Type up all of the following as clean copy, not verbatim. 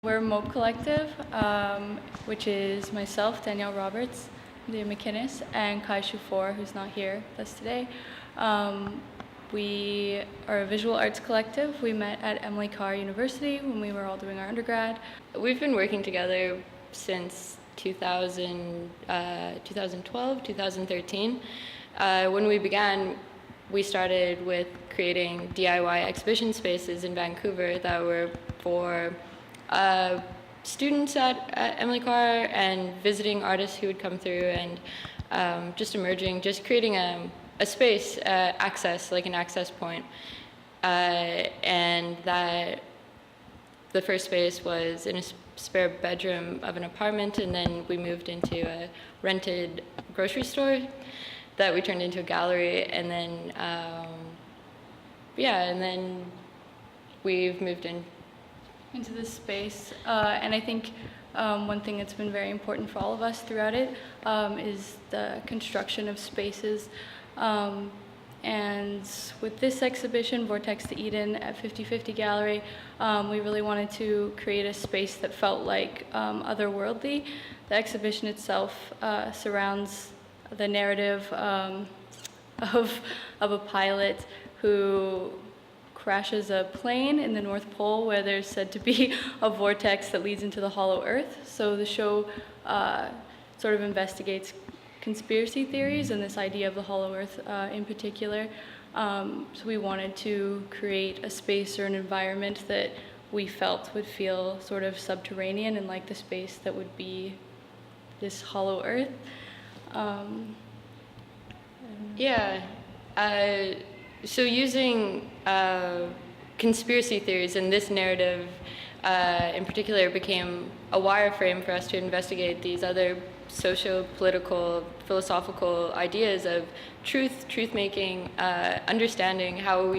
We're MOPE Collective, which is myself, Danielle Roberts, Leah McInnes, and Kai Shufor, who's not here with us today. We are a visual arts collective. We met at Emily Carr University when we were all doing our undergrad. We've been working together since 2012, 2013. When we began, we started with creating DIY exhibition spaces in Vancouver that were for students at Emily Carr and visiting artists who would come through, and just creating a space, like an access point. And that the first space was in a spare bedroom of an apartment, and then we moved into a rented grocery store that we turned into a gallery, and then and then we've moved into this space, and I think one thing that's been very important for all of us throughout it is the construction of spaces. And with this exhibition, Vortex to Eden at 50/50 Gallery, we really wanted to create a space that felt like otherworldly. The exhibition itself surrounds the narrative of a pilot who crashes a plane in the North Pole where there's said to be a vortex that leads into the hollow earth. So the show sort of investigates conspiracy theories and this idea of the hollow earth in particular. So we wanted to create a space or an environment that we felt would feel sort of subterranean and like the space that would be this hollow earth. So using conspiracy theories and this narrative in particular became a wireframe for us to investigate these other socio-political, philosophical ideas of truth-making, understanding how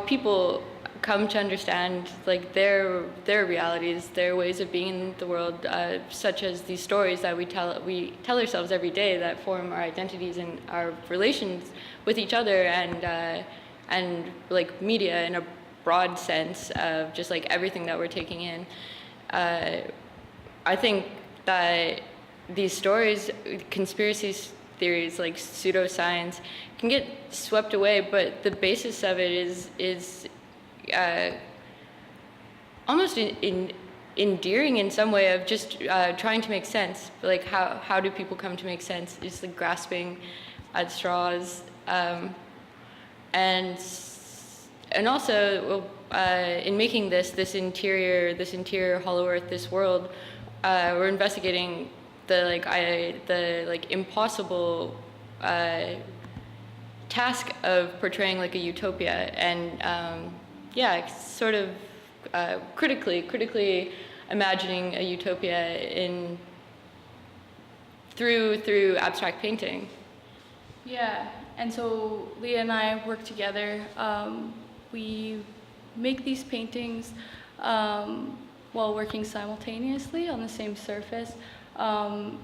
people come to understand like their realities, their ways of being in the world, such as these stories that we tell ourselves every day that form our identities and our relations with each other, and like media in a broad sense of just like everything that we're taking in. I think that these stories, conspiracy theories like pseudoscience, can get swept away, but the basis of it is almost endearing in some way of just trying to make sense. Like how do people come to make sense? It's like grasping at straws, and also in making this interior hollow earth, this world, we're investigating the impossible task of portraying like a utopia, and sort of critically imagining a utopia through abstract painting. Yeah, and so Leah and I work together. We make these paintings while working simultaneously on the same surface, and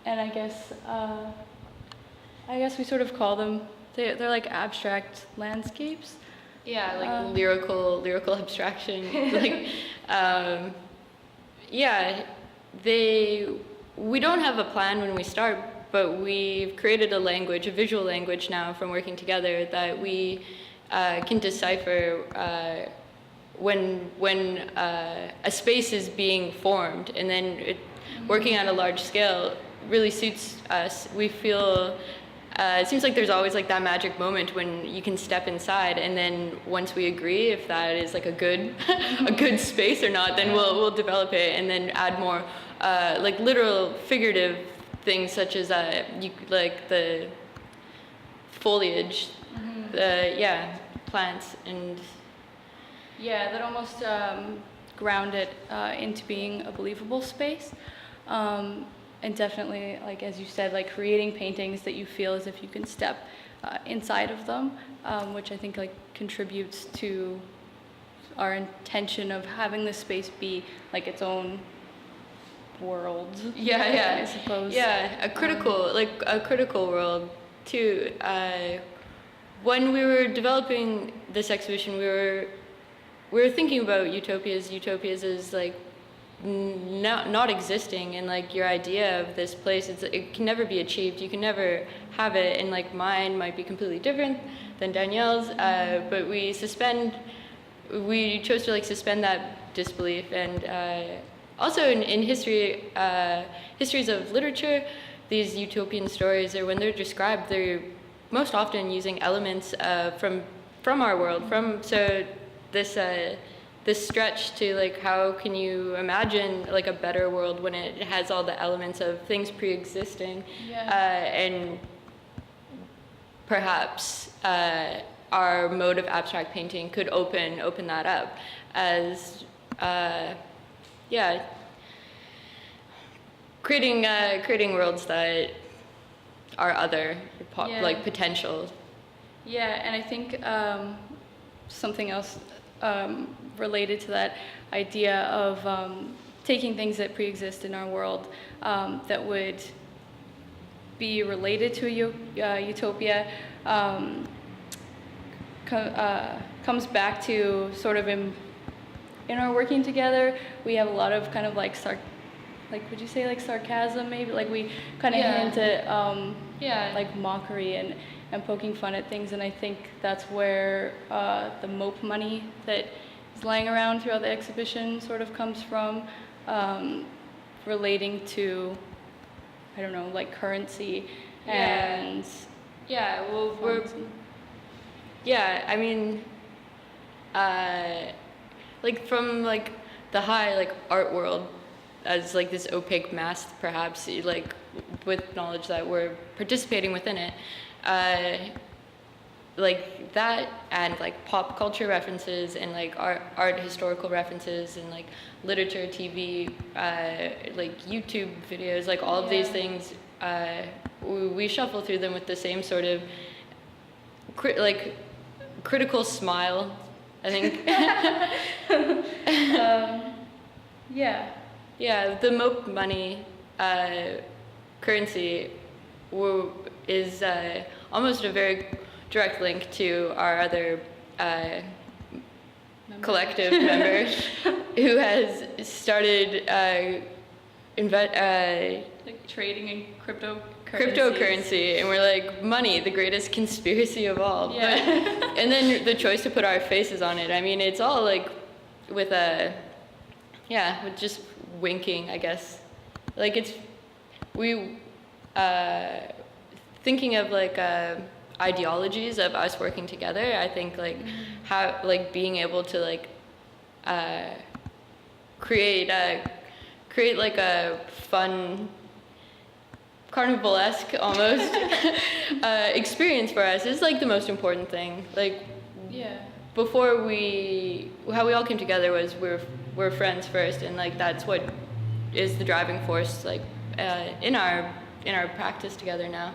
I guess we sort of call them, they're like abstract landscapes. Yeah, like lyrical abstraction. We don't have a plan when we start, but we've created a visual language now from working together that we can decipher when a space is being formed, and then working at a large scale really suits us. We feel it seems like there's always like that magic moment when you can step inside, and then once we agree if that is like a good space or not, then we'll develop it and then add more like literal, figurative things such as like the foliage, plants, and that almost ground it into being a believable space. And definitely, like as you said, like creating paintings that you feel as if you can step inside of them, which I think like contributes to our intention of having the space be like its own world. I suppose. Yeah, a critical world too. When we were developing this exhibition, we we're thinking about utopias as like not existing, and like your idea of this place, it can never be achieved. You can never have it, and like mine might be completely different than Danielle's, but we chose to like suspend that disbelief. And also in history, histories of literature, these utopian stories, or when they're described, they're most often using elements from our world. So this stretch to like, how can you imagine like a better world when it has all the elements of things pre-existing? And perhaps our mode of abstract painting could open that up as creating worlds that are other, like potential. Yeah, and I think something else related to that idea of taking things that pre-exist in our world that would be related to a utopia comes back to sort of in our working together. We have a lot of kind of like would you say like sarcasm maybe? Like we kind of hint at like mockery and poking fun at things, and I think that's where the MOPE money that is lying around throughout the exhibition sort of comes from, relating to, I don't know, like currency and I mean, like from like the high like art world as like this opaque mass, perhaps, like with knowledge that we're participating within it, like that, and like pop culture references and like art historical references and like literature, TV, like YouTube videos, like all of these things, we shuffle through them with the same sort of critical smile, I think. The MOPE money currency is almost a very direct link to our other collective member who has started like trading in cryptocurrency, and we're like, money, the greatest conspiracy of all. And then the choice to put our faces on it, I mean, it's all like with just winking, I guess. Like it's thinking of like ideologies of us working together. I think like how like being able to like create like a fun carnivalesque almost experience for us is like the most important thing. Like before how we all came together was we're friends first, and like that's what is the driving force like in our practice together now.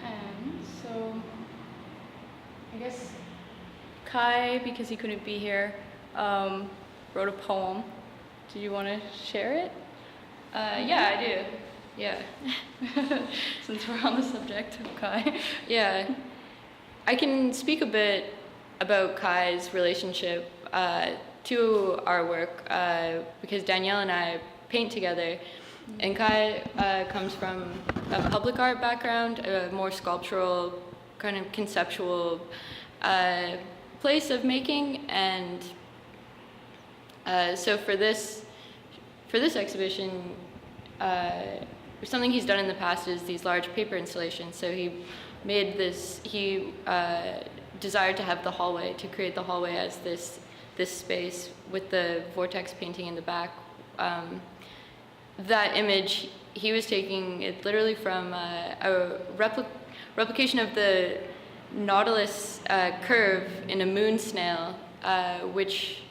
And so I guess Kai, because he couldn't be here, wrote a poem. Do you want to share it? Yeah, I do. Yeah. Since we're on the subject of Kai. Yeah. I can speak a bit about Kai's relationship to our work because Danielle and I paint together, and Kai comes from a public art background, a more sculptural, kind of conceptual place of making, and so for this exhibition, something he's done in the past is these large paper installations. So he desired to have the hallway, to create the hallway as this space with the Vortex painting in the back. That image, he was taking it literally from a replication of the Nautilus curve in a moon snail, which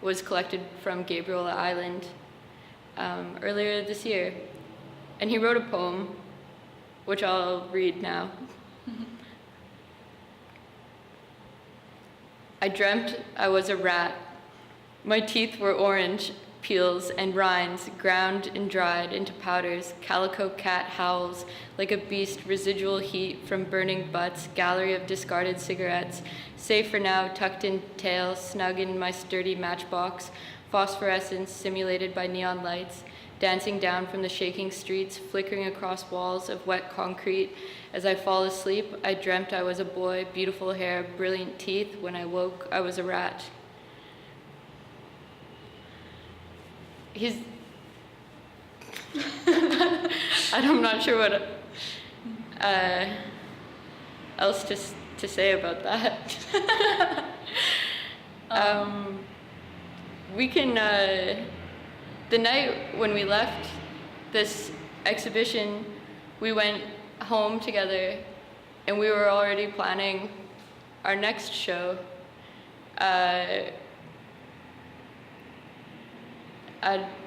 was collected from Gabriola Island earlier this year. And he wrote a poem, which I'll read now. I dreamt I was a rat. My teeth were orange peels and rinds, ground and dried into powders. Calico cat howls like a beast, residual heat from burning butts, gallery of discarded cigarettes, safe for now, tucked in tail, snug in my sturdy matchbox, phosphorescence simulated by neon lights, dancing down from the shaking streets, flickering across walls of wet concrete. As I fall asleep, I dreamt I was a boy, beautiful hair, brilliant teeth. When I woke, I was a rat. I'm not sure what else to say about that. We can, the night when we left this exhibition, we went home together and we were already planning our next show.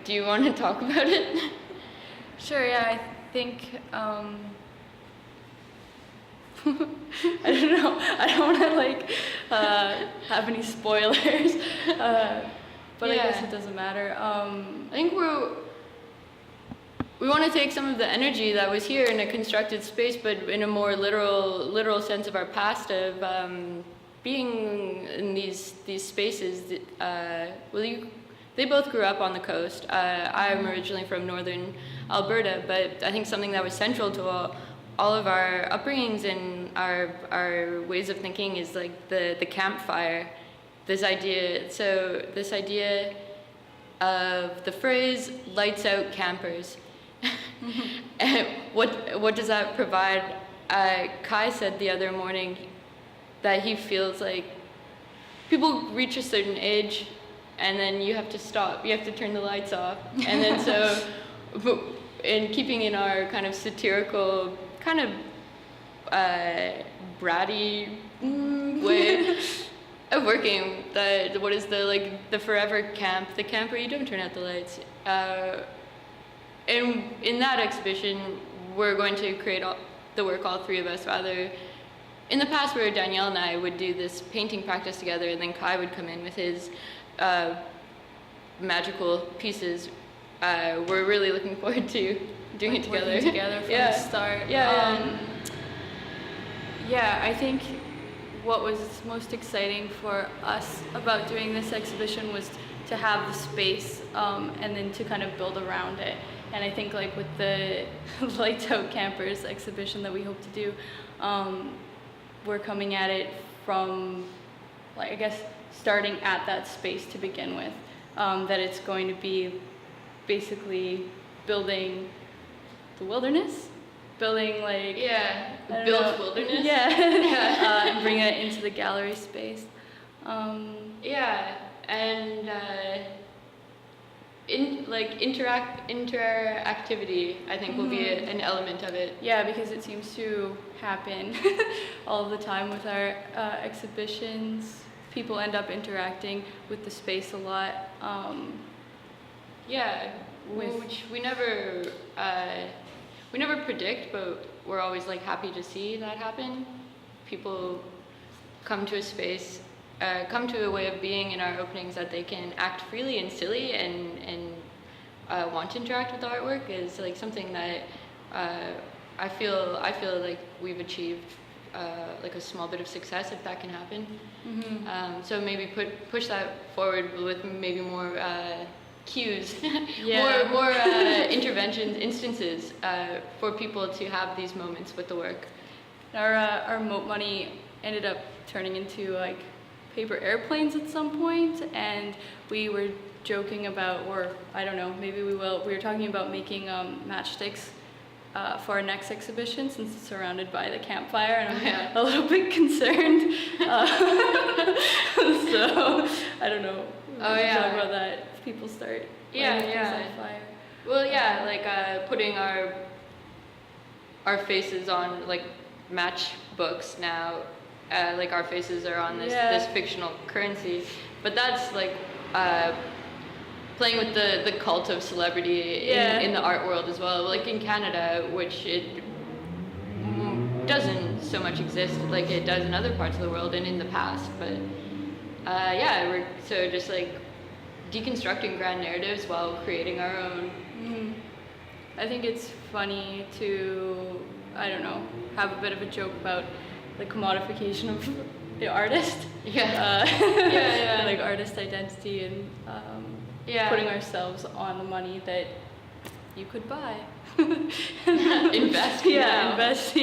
Do you want to talk about it? Sure, yeah, I think, I don't know, I don't want to like have any spoilers, but I guess it doesn't matter. I think we want to take some of the energy that was here in a constructed space, but in a more literal sense of our past of being in these spaces. They both grew up on the coast. I'm originally from northern Alberta, but I think something that was central to all of our upbringings and our ways of thinking is like the campfire. This idea of the phrase "lights out campers." And what does that provide? Kai said the other morning that he feels like people reach a certain age and then you have to stop, you have to turn the lights off. And then so, in keeping in our kind of satirical, kind of bratty way of working, what is the forever camp, the camp where you don't turn out the lights. And in that exhibition, we're going to create the work, all three of us, rather. In the past, where Danielle and I would do this painting practice together, and then Kai would come in with his magical pieces. We're really looking forward to doing it together. Working together from the start. Yeah, I think what was most exciting for us about doing this exhibition was to have the space and then to kind of build around it. And I think like with the Lights Out Campers exhibition that we hope to do, we're coming at it from, like, I guess, starting at that space to begin with. That it's going to be basically building the wilderness, building like wilderness. Yeah, and bring it into the gallery space. And interactivity, I think, will be an element of it. Yeah, because it seems to happen all the time with our exhibitions. People end up interacting with the space a lot. Which we never predict, but we're always like happy to see that happen. People come to a space, come to a way of being in our openings that they can act freely and silly and want to interact with the artwork is like something that I feel like we've achieved like a small bit of success if that can happen. So maybe push that forward with maybe more cues, more interventions, instances for people to have these moments with the work. Our MOPE money ended up turning into like paper airplanes at some point, and we were joking about, or I don't know, maybe we will. We were talking about making matchsticks for our next exhibition, since it's surrounded by the campfire, and I'm a little bit concerned. So I don't know. Talk about that. If people start lighting things on fire. Well, like putting our faces on like matchbooks now. Like our faces are on this fictional currency, but that's like playing with the cult of celebrity in the art world as well. Like in Canada, which it doesn't so much exist like it does in other parts of the world and in the past. But we're so just like deconstructing grand narratives while creating our own. I think it's funny to, I don't know, have a bit of a joke about the commodification of the artist. Like artist identity and putting ourselves on the money that you could buy. Invest. Invest.